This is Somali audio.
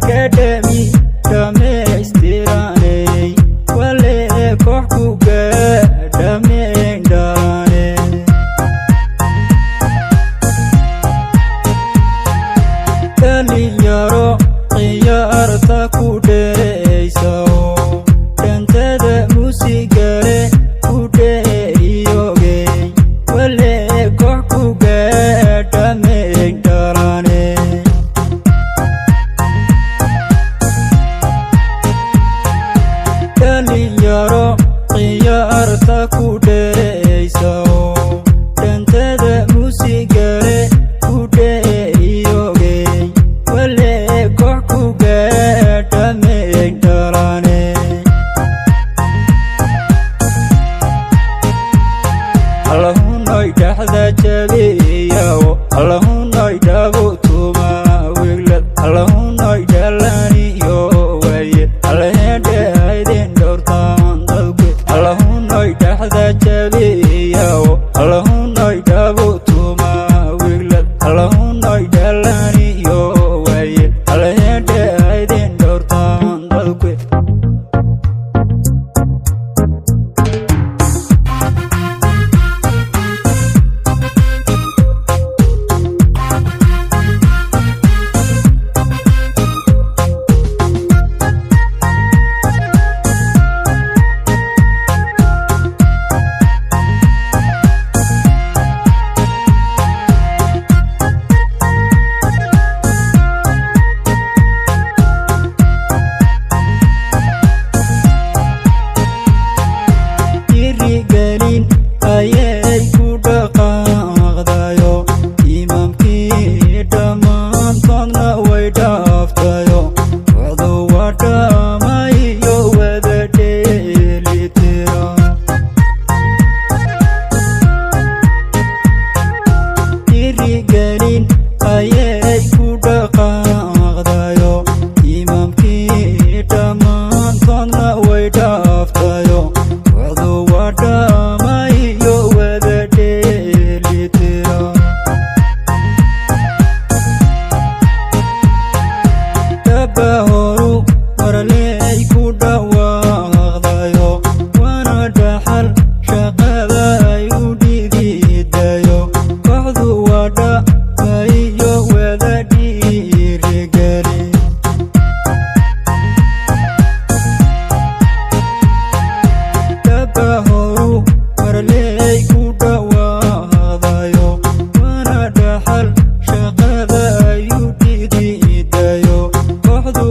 kadami dhamaystiranay wale koox kuga dhamayn dhaane dhalinyaro ciyaarta ku dheeraysa dhantada muusigale ku dheeriyogay wale koox kuga dhamayn dhaane dhalinyaro ciyaarta ku dheeraysa dhantada muusigale ku dheeriyogay wale koox kuga dhamayn dhaane allahunoy dhaxda jabiyawo allahunoy dhabu tuma wiglad allahunoy dhalaniyo waye allahedhe aydin dhowrtaan dadge allahunoy dhaxda jabiyawo allahunoy dhabu tuma wiglad allahunoy dhalaniyo waye allahedhe aydin dhowrtaan dadge irigelin ayay ku dhaqaaqdayo imaamkii dhammaantoodna way dhaaftayo wadu waa dhamayo wada dheelitira irigelin ayay ku dhaqaaqdayo imaamkii dhammaantoodna way dhaaftayo wadu waa dhamayo wada dheelitira dhaba horu marley ku dhawaaqdayo waana dhaxal shaqada ay u dhididayo kooxdu waa dhamayo wada dhiirigeli dhaba horu marley ku dhawaaqdayo waana dhaxal shaqada ay u dhididayo kooxdu